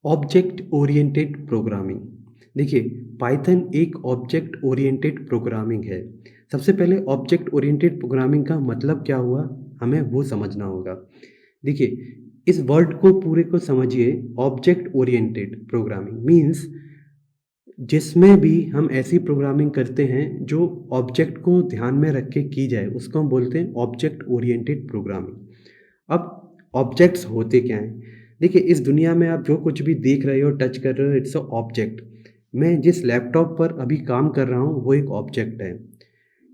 Object oriented programming. देखिए, Python एक object oriented programming है। सबसे पहले ऑब्जेक्ट ओरिएंटेड प्रोग्रामिंग का मतलब क्या हुआ, हमें वो समझना होगा। देखिए, इस वर्ड को पूरे को समझिए। ऑब्जेक्ट ओरिएंटेड प्रोग्रामिंग मीन्स जिसमें भी हम ऐसी प्रोग्रामिंग करते हैं जो ऑब्जेक्ट को ध्यान में रख के की जाए, उसको हम बोलते हैं ऑब्जेक्ट ओरिएंटेड प्रोग्रामिंग। अब ऑब्जेक्ट्स होते क्या हैं? देखिए, इस दुनिया में आप जो कुछ भी देख रहे हो, टच कर रहे हो, इट्स अ ऑब्जेक्ट। मैं जिस लैपटॉप पर अभी काम कर रहा हूँ वो एक ऑब्जेक्ट है।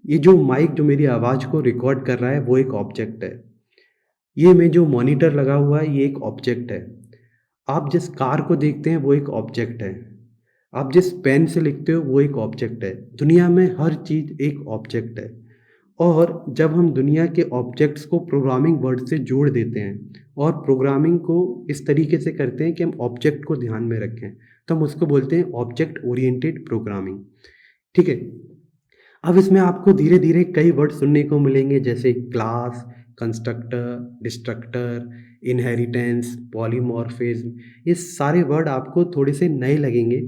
ये जो माइक जो मेरी आवाज़ को रिकॉर्ड कर रहा है वो एक ऑब्जेक्ट है। ये मैं जो मॉनिटर लगा हुआ है ये एक ऑब्जेक्ट है। आप जिस कार को देखते हैं वो एक ऑब्जेक्ट है। आप जिस पेन से लिखते हो वो एक ऑब्जेक्ट है। दुनिया में हर चीज़ एक ऑब्जेक्ट है। और जब हम दुनिया के ऑब्जेक्ट्स को प्रोग्रामिंग वर्ड से जोड़ देते हैं और प्रोग्रामिंग को इस तरीके से करते हैं कि हम ऑब्जेक्ट को ध्यान में रखें, तो हम उसको बोलते हैं ऑब्जेक्ट ओरिएंटेड प्रोग्रामिंग। ठीक है। अब इसमें आपको धीरे धीरे कई वर्ड सुनने को मिलेंगे, जैसे class, constructor, destructor, inheritance, polymorphism. ये सारे वर्ड आपको थोड़े से नए लगेंगे,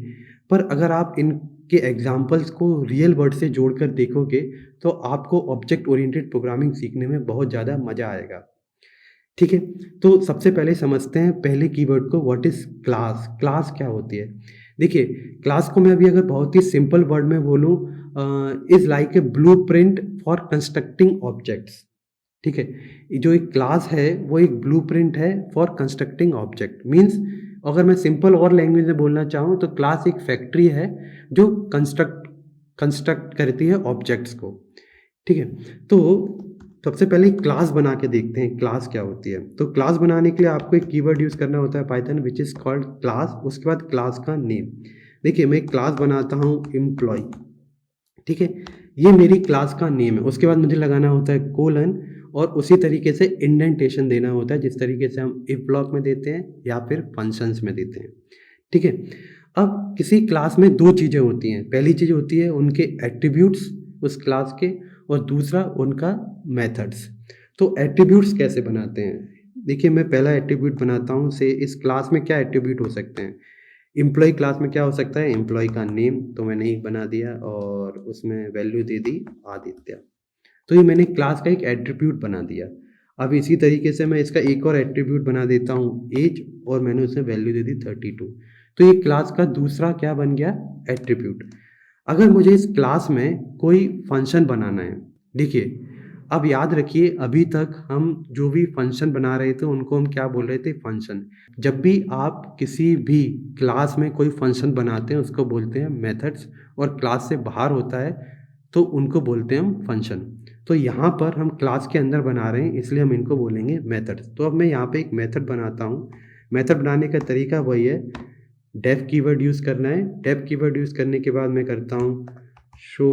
पर अगर आप इनके एग्जाम्पल्स को रियल वर्ड से जोड़कर देखोगे तो आपको ऑब्जेक्ट ओरिएंटेड प्रोग्रामिंग सीखने में बहुत ज़्यादा मज़ा आएगा। ठीक है। तो सबसे पहले समझते हैं पहले कीवर्ड को, व्हाट इज़ क्लास। क्लास क्या होती है? देखिए, क्लास को मैं अभी अगर बहुत ही सिंपल वर्ड में बोलूँ, is like a blueprint for constructing objects. ठीक है। ये जो एक क्लास है वो एक ब्लूप्रिंट है फॉर कंस्ट्रक्टिंग ऑब्जेक्ट। मीन्स अगर मैं सिंपल और लैंग्वेज में बोलना चाहूँ तो क्लास एक फैक्ट्री है जो कंस्ट्रक्ट कंस्ट्रक्ट करती है ऑब्जेक्ट्स को। ठीक है। तो सबसे पहले क्लास बना के देखते हैं क्लास क्या होती है। तो क्लास बनाने के लिए आपको एक कीवर्ड यूज़ करना होता है Python, which is called class. उसके बाद क्लास का नेम। देखिए, मैं एक क्लास बनाता हूँ एम्प्लॉय। ठीक है। ये मेरी क्लास का नेम है। उसके बाद मुझे लगाना होता है कोलन, और उसी तरीके से इंडेंटेशन देना होता है जिस तरीके से हम इफ ब्लॉक में देते हैं या फिर फंक्शंस में देते हैं। ठीक है। अब किसी क्लास में दो चीज़ें होती हैं। पहली चीज़ होती है उनके एट्रीब्यूट्स उस क्लास के, और दूसरा उनका मेथड्स। तो एट्रीब्यूट्स कैसे बनाते हैं? देखिए, मैं पहला एट्रीब्यूट बनाता हूँ। से इस क्लास में क्या एट्रीब्यूट हो सकते हैं? एम्प्लॉय क्लास में क्या हो सकता है? एम्प्लॉय का नेम, तो मैंने एक बना दिया और उसमें वैल्यू दे दी आदित्य। तो ये मैंने क्लास का एक एट्रीब्यूट बना दिया। अब इसी तरीके से मैं इसका एक और एट्रीब्यूट बना देता हूँ एज, और मैंने उसमें वैल्यू दे दी 32। तो ये क्लास का दूसरा क्या बन गया? एट्रीब्यूट। अगर मुझे इस क्लास में कोई फंक्शन बनाना है, देखिए, अब याद रखिए अभी तक हम जो भी फंक्शन बना रहे थे उनको हम क्या बोल रहे थे? फंक्शन। जब भी आप किसी भी क्लास में कोई फंक्शन बनाते हैं उसको बोलते हैं मेथड्स, और क्लास से बाहर होता है तो उनको बोलते हैं हम फंक्शन। तो यहाँ पर हम क्लास के अंदर बना रहे हैं इसलिए हम इनको बोलेंगे मेथड्स। तो अब मैं यहाँ पे एक मेथड बनाता हूँ। मेथड बनाने का तरीका वही है, डेफ कीवर्ड यूज़ करना है। डेफ कीवर्ड यूज़ करने के बाद मैं करता हूँ शो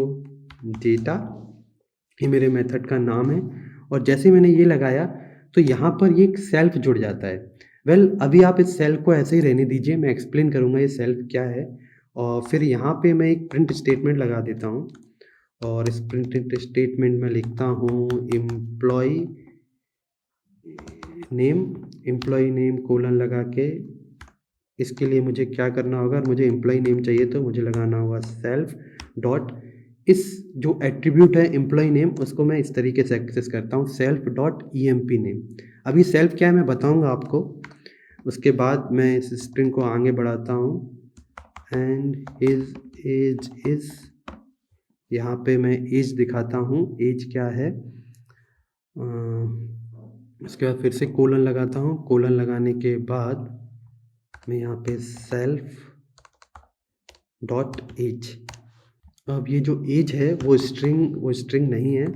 डेटा। ये मेरे मेथड का नाम है, और जैसे मैंने ये लगाया तो यहाँ पर ये एक सेल्फ जुड़ जाता है। अभी आप इस सेल्फ को ऐसे ही रहने दीजिए, मैं एक्सप्लेन करूँगा ये सेल्फ क्या है। और फिर यहाँ पे मैं एक प्रिंट स्टेटमेंट लगा देता हूँ, और इस प्रिंट स्टेटमेंट में लिखता हूँ employ name. Employ name colon लगा के, इसके लिए मुझे क्या करना होगा? मुझे एम्प्लॉय नेम चाहिए तो मुझे लगाना होगा सेल्फ डॉट, इस जो एट्रीब्यूट है एम्प्लॉय नेम उसको मैं इस तरीके से एक्सेस करता हूँ, सेल्फ डॉट EMP नेम। अभी सेल्फ क्या है मैं बताऊँगा आपको। उसके बाद मैं इस स्ट्रिंग को आगे बढ़ाता हूँ, एंड हिज एज इज़, यहाँ पे मैं एज दिखाता हूँ, एज क्या है। उसके बाद फिर से कोलन लगाता हूँ। कोलन लगाने के बाद मैं यहाँ पे सेल्फ डॉट एज। अब ये जो एज है वो स्ट्रिंग नहीं है,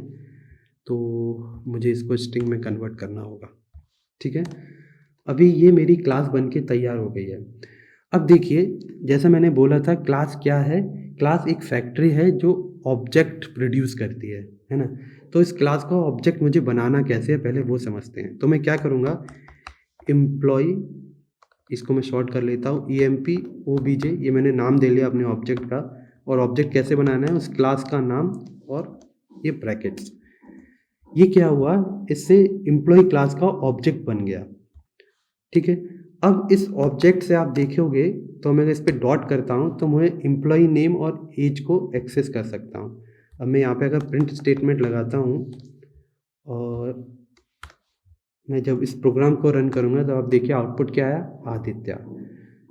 तो मुझे इसको स्ट्रिंग में कन्वर्ट करना होगा। ठीक है। अभी ये मेरी क्लास बन के तैयार हो गई है। अब देखिए, जैसा मैंने बोला था क्लास क्या है? क्लास एक फैक्ट्री है जो ऑब्जेक्ट प्रोड्यूस करती है ना? तो इस क्लास का ऑब्जेक्ट मुझे बनाना कैसे है पहले वो समझते हैं। तो मैं क्या करूँगा, एम्प्लॉय, इसको मैं शॉर्ट कर लेता हूँ EMP OBJ, ये मैंने नाम दे लिया अपने ऑब्जेक्ट का। और ऑब्जेक्ट कैसे बनाना है? उस क्लास का नाम और ये ब्रैकेट्स। ये क्या हुआ? इससे एम्प्लॉय क्लास का ऑब्जेक्ट बन गया। ठीक है। अब इस ऑब्जेक्ट से आप देखोगे तो मैं इस पे डॉट करता हूँ तो मैं एम्प्लॉई नेम और एज को एक्सेस कर सकता हूँ। अब मैं यहाँ पे अगर प्रिंट स्टेटमेंट लगाता हूँ और मैं जब इस प्रोग्राम को रन करूँगा तो आप देखिए आउटपुट क्या आया, आदित्य।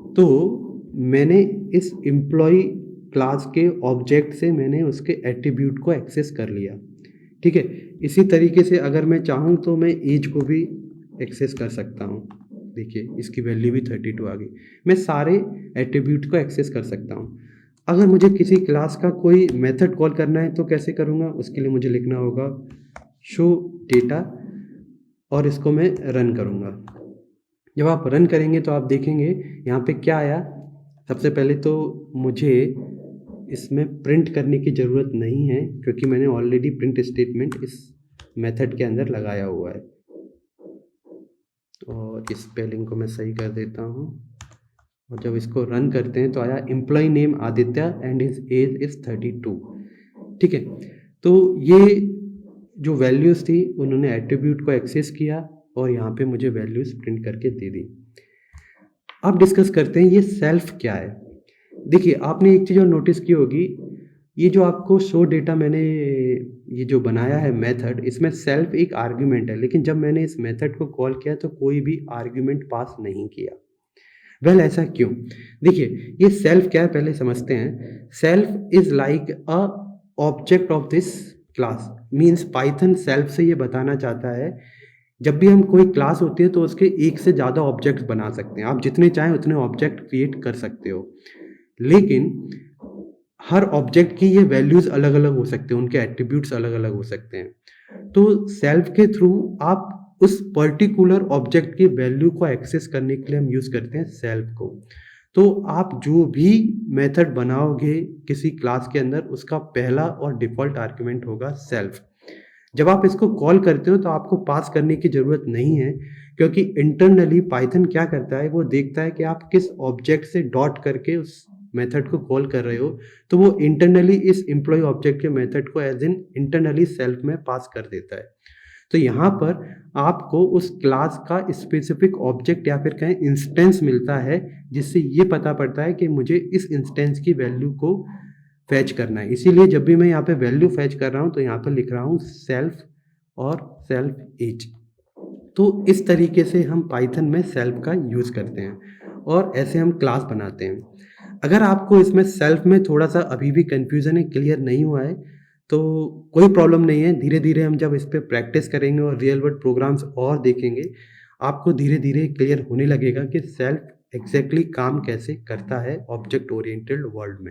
तो मैंने इस एम्प्लॉई क्लास के ऑब्जेक्ट से मैंने उसके एट्रीब्यूट को एक्सेस कर लिया, ठीक है। इसी तरीके से अगर मैं चाहूँ तो मैं एज को भी एक्सेस कर सकता हूँ। देखिए इसकी वैल्यू भी 32 आ गई। मैं सारे एट्रीब्यूट को एक्सेस कर सकता हूँ। अगर मुझे किसी क्लास का कोई मेथड कॉल करना है तो कैसे करूँगा, उसके लिए मुझे लिखना होगा शो डेटा और इसको मैं रन करूँगा। जब आप रन करेंगे तो आप देखेंगे यहाँ पे क्या आया। सबसे पहले तो मुझे इसमें प्रिंट करने की ज़रूरत नहीं है क्योंकि मैंने ऑलरेडी प्रिंट स्टेटमेंट इस मेथड के अंदर लगाया हुआ है। और इस स्पेलिंग को मैं सही कर देता हूँ और जब इसको रन करते हैं तो आया employ name Aditya and his age is 32, ठीक है। तो ये जो वैल्यूज़ थी उन्होंने एट्रीब्यूट को एक्सेस किया और यहाँ पे मुझे वैल्यूज़ प्रिंट करके दे दी। अब डिस्कस करते हैं ये सेल्फ क्या है। देखिए आपने एक चीज़ और नोटिस की होगी, ये जो आपको शो डेटा मैंने ये जो बनाया है मेथड, इसमें सेल्फ एक आर्ग्यूमेंट है, लेकिन जब मैंने इस मेथड को कॉल किया तो कोई भी आर्ग्यूमेंट पास नहीं किया। वेल ऐसा क्यों? देखिए ये सेल्फ क्या है पहले समझते हैं। Self is like a object of this class, means Python self से ये बताना चाहता है जब भी हम कोई क्लास होती है तो उसके एक से ज़्यादा ऑब्जेक्ट्स बना सकते हैं। आप जितने चाहें उतने ऑब्जेक्ट क्रिएट कर सकते हो, लेकिन हर ऑब्जेक्ट की ये वैल्यूज़ अलग-अलग हो सकते हैं, उनके एट्रीब्यूट्स अलग-अलग हो सकते हैं। तो सेल्फ के थ्रू आप उस पर्टिकुलर ऑब्जेक्ट की वैल्यू को एक्सेस करने के लिए हम यूज़ करते हैं सेल्फ को। तो आप जो भी मेथड बनाओगे किसी क्लास के अंदर, उसका पहला और डिफ़ॉल्ट आर्गुमेंट होगा सेल्फ। जब आप इसको कॉल करते हो तो आपको पास करने की ज़रूरत नहीं है, क्योंकि इंटरनली पाइथन क्या करता है, वो देखता है कि आप किस ऑब्जेक्ट से डॉट करके उस मेथड को कॉल कर रहे हो, तो वो इंटरनली इस एम्प्लॉयी ऑब्जेक्ट के मेथड को एज़ इन इंटरनली सेल्फ में पास कर देता है। तो यहाँ पर आपको उस क्लास का स्पेसिफिक ऑब्जेक्ट या फिर कहें इंस्टेंस मिलता है, जिससे ये पता पड़ता है कि मुझे इस इंस्टेंस की वैल्यू को फैच करना है। इसीलिए जब भी मैं यहाँ पे वैल्यू फैच कर रहा हूँ तो यहाँ पर लिख रहा हूँ सेल्फ और सेल्फ एज। तो इस तरीके से हम पाइथन में सेल्फ का यूज़ करते हैं और ऐसे हम क्लास बनाते हैं। अगर आपको इसमें सेल्फ में थोड़ा-सा अभी भी कन्फ्यूज़न है, क्लियर नहीं हुआ है, तो कोई प्रॉब्लम नहीं है। धीरे-धीरे हम जब इस पे प्रैक्टिस करेंगे और रियल वर्ल्ड प्रोग्राम्स और देखेंगे, आपको धीरे-धीरे क्लियर होने लगेगा कि सेल्फ एग्ज़ैक्टली काम कैसे करता है ऑब्जेक्ट ओरिएंटेड वर्ल्ड में।